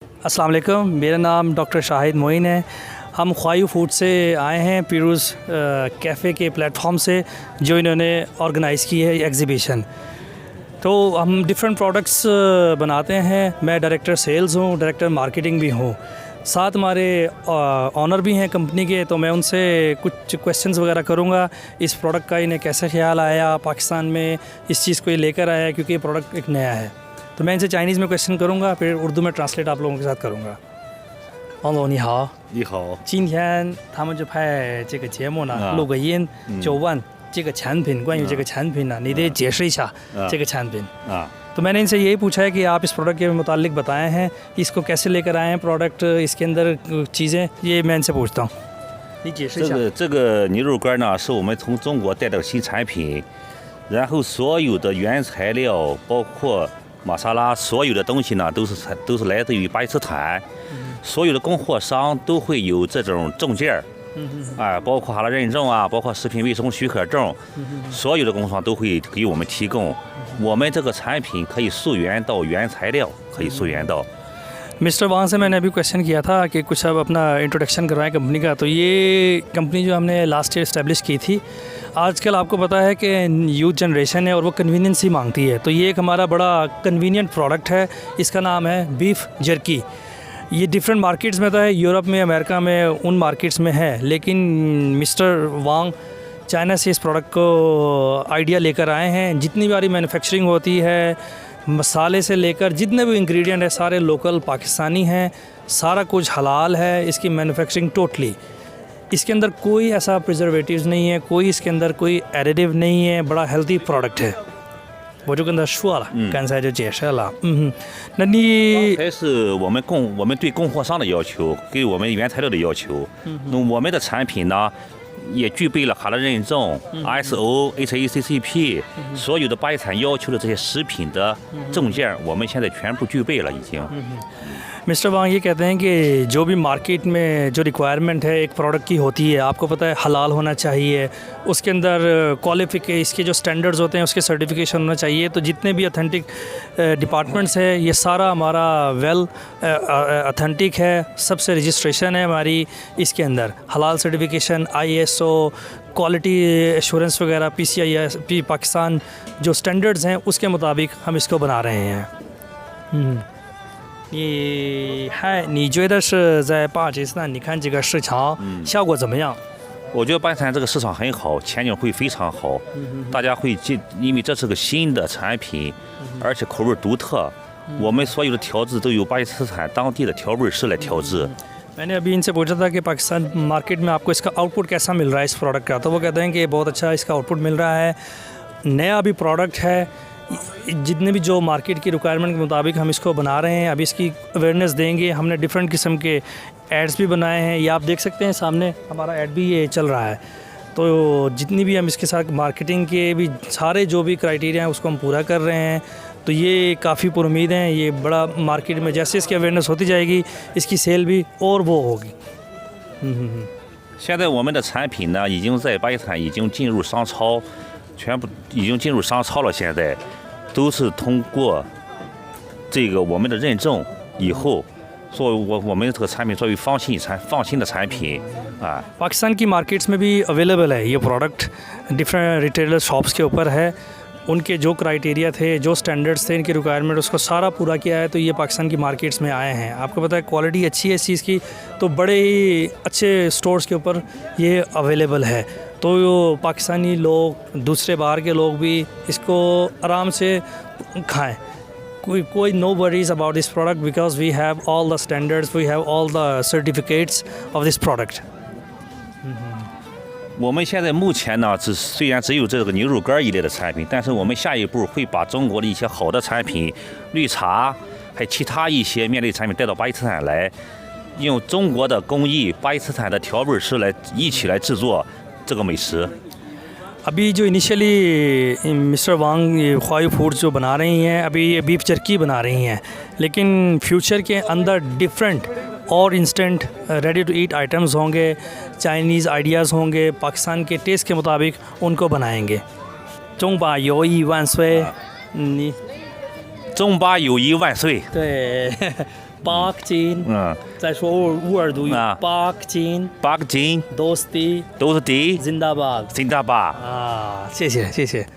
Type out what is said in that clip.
अस्सलाम वालेकुम, मेरा नाम डॉक्टर शाहिद मोइन है। हम ख्वायू फूड से आए हैं, पीरूज़ कैफ़े के प्लेटफॉर्म से, जो इन्होंने ऑर्गेनाइज़ की है एग्ज़िबिशन। तो हम डिफरेंट प्रोडक्ट्स बनाते हैं। मैं डायरेक्टर सेल्स हूँ, डायरेक्टर मार्केटिंग भी हूँ। साथ हमारे ऑनर भी हैं कंपनी के, तो मैं उनसे कुछ क्वेश्चंस वगैरह करूँगा। इस प्रोडक्ट का इन्हें कैसे ख्याल आया, पाकिस्तान में इस चीज़ को ये लेकर आया, क्योंकि ये प्रोडक्ट एक नया है। तो मैं इनसे चाइनीज़ में क्वेश्चन करूँगा, फिर उर्दू में ट्रांसलेट आप लोगों के साथ करूँगा।王总你好，你好，今天他们就派这个节目呢录个音，就问这个产品，关于这个产品呢，你得解释一下这个产品。तो मैंने इनसे यही पूछा है कि आप इस प्रोडक्ट के मुतालिक बताए हैं, इसको कैसे लेकर आए हैं प्रोडक्ट, इसके अंदर चीज़ें, ये मैं इनसे पूछता हूँ। 你解释一下。这个牛肉干呢，是我们从中国带的新产品，然后所有的原材料，包括玛莎拉，所有的东西呢，都是来自于巴基斯坦，所有的供货商都会有这种证件儿。包括哈拉认证啊，包括食品卫生许可证，所有的工商都会给我们提供。我们这个产品可以溯源到原材料，可以溯源到。मिस्टर वांग से मैंने अभी क्वेश्चन किया था कि कुछ अब अपना इंट्रोडक्शन करवाएं कंपनी का। तो ये कंपनी जो हमने लास्ट ईयर इस्टेब्लिश की थी, आजकल आपको पता है कि यूथ जनरेशन है और वो कन्वीनियंस ही मांगती है। तो ये एक हमारा बड़ा कन्वीनियंट प्रोडक्ट है, इसका नाम है बीफ जर्की। ये डिफरेंट मार्केट्स में तो है, यूरोप में, अमेरिका में, उन मार्केट्स में है, लेकिन मिस्टर वांग चाइना से इस प्रोडक्ट को आइडिया लेकर आए हैं। जितनी बारी मैन्युफैक्चरिंग होती है, मसाले से लेकर जितने भी इंग्रेडिएंट है, सारे लोकल पाकिस्तानी हैं, सारा कुछ हलाल है। इसकी मैन्युफैक्चरिंग टोटली, इसके अंदर कोई ऐसा प्रिजर्वेटिव्स नहीं है, कोई इसके अंदर कोई एडिटिव नहीं है, बड़ा हेल्दी प्रोडक्ट है।我就跟他说了，刚才就解释了。那你还是我们对供货商的要求，给我们原材料的要求。那我们的产品呢，也具备了哈拉认证、ISO、HACCP 所有的巴基斯坦要求的这些食品的证件，我们现在全部具备了已经。मिस्टर वांग ये कहते हैं कि जो भी मार्केट में जो रिक्वायरमेंट है एक प्रोडक्ट की होती है, आपको पता है हलाल होना चाहिए, उसके अंदर क्वालिफिकेशन, इसके जो स्टैंडर्ड्स होते हैं उसके सर्टिफिकेशन होना चाहिए। तो जितने भी ऑथेंटिक डिपार्टमेंट्स है, ये सारा हमारा वेल ऑथेंटिक है, सबसे रजिस्ट्रेशन है हमारी इसके अंदर, हलाल सर्टिफिकेशन, ISO, क्वालिटी एश्योरेंस वगैरह, PCI पाकिस्तान जो स्टैंडर्ड्स हैं उसके मुताबिक हम इसको बना रहे हैं। 你觉得是在巴基斯坦，你看这个市场效果怎么样？我觉得巴基斯坦这个市场很好，前景会非常好。大家会因为这是个新的产品，而且口味独特，我们所有的调制都由巴基斯坦当地的调味师来调制。मैंने अभी इनसे पूछा था कि पाकिस्तान मार्केट में आपको इसका आउटपुट कैसा मिल रहा है इस प्रोडक्ट का, तो वो कहते हैं कि बहुत अच्छा इसका आउटपुट मिल रहा है। नया अभी प्रोडक्ट है, जितने भी जो मार्केट की रिक्वायरमेंट के मुताबिक हम इसको बना रहे हैं। अभी इसकी अवेयरनेस देंगे। हमने डिफरेंट किस्म के एड्स भी बनाए हैं, ये आप देख सकते हैं सामने हमारा एड भी ये चल रहा है। तो जितनी भी हम इसके साथ मार्केटिंग के भी सारे जो भी क्राइटेरिया हैं उसको हम पूरा कर रहे हैं। तो ये काफ़ी पुरुमीद हैं, ये बड़ा मार्केट में जैसे इसकी अवेयरनेस होती जाएगी, इसकी सेल भी और वो होगी। 现在我们的产品呢，已经在巴基斯坦已经进入商超，全部已经进入商超了。现在都是通过这个我们的认证以后，作为我们这个产品作为放心的产品啊。पाकिस्तान की मार्केट्स में भी अवेलेबल है ये प्रोडक्ट, डिफरेंट रिटेलर शॉप्स के ऊपर है। उनके जो क्राइटेरिया थे, जो स्टैंडर्ड्स थे, इनकी रिक्वायरमेंट, उसको सारा पूरा किया है, तो ये पाकिस्तान की मार्केट्स में आए हैं। आपको पता है क्वालिटी अच्छी है इस चीज़ की, तो बड़े ही अच्छे स्टोर्स के ऊपर ये अवेलेबल है। तो पाकिस्तानी लोग, दूसरे बाहर के लोग भी इसको आराम से खाएं। कोई no worries about this product, because we have all the standards, we have all the certificates of this product. 我们现在目前呢，虽然只有这个牛肉干一类的产品，但是我们下一步会把中国的一些好的产品，绿茶，还有其他一些面类产品带到巴基斯坦来，用中国的工艺、巴基斯坦的调味师来一起来制作这个美食。 अभी जो इनिशियली मिस्टर वांग ये ख्वायू फूड जो बना रही हैं, अभी ये बीफ जर्की बना रही हैं, लेकिन फ्यूचर के अंदर डिफरेंट और instant ready to eat items होंगे, चाइनीज़ आइडियाज़ होंगे, पाकिस्तान के टेस्ट के मुताबिक उनको बनाएंगे। 中巴友谊万岁，你中巴友谊万岁。对 पाक चीन，再说乌尔族语，पाक चीन，巴克金 दोस्ती， 都是第 जिंदाबाद， 新大巴。啊，谢谢谢谢。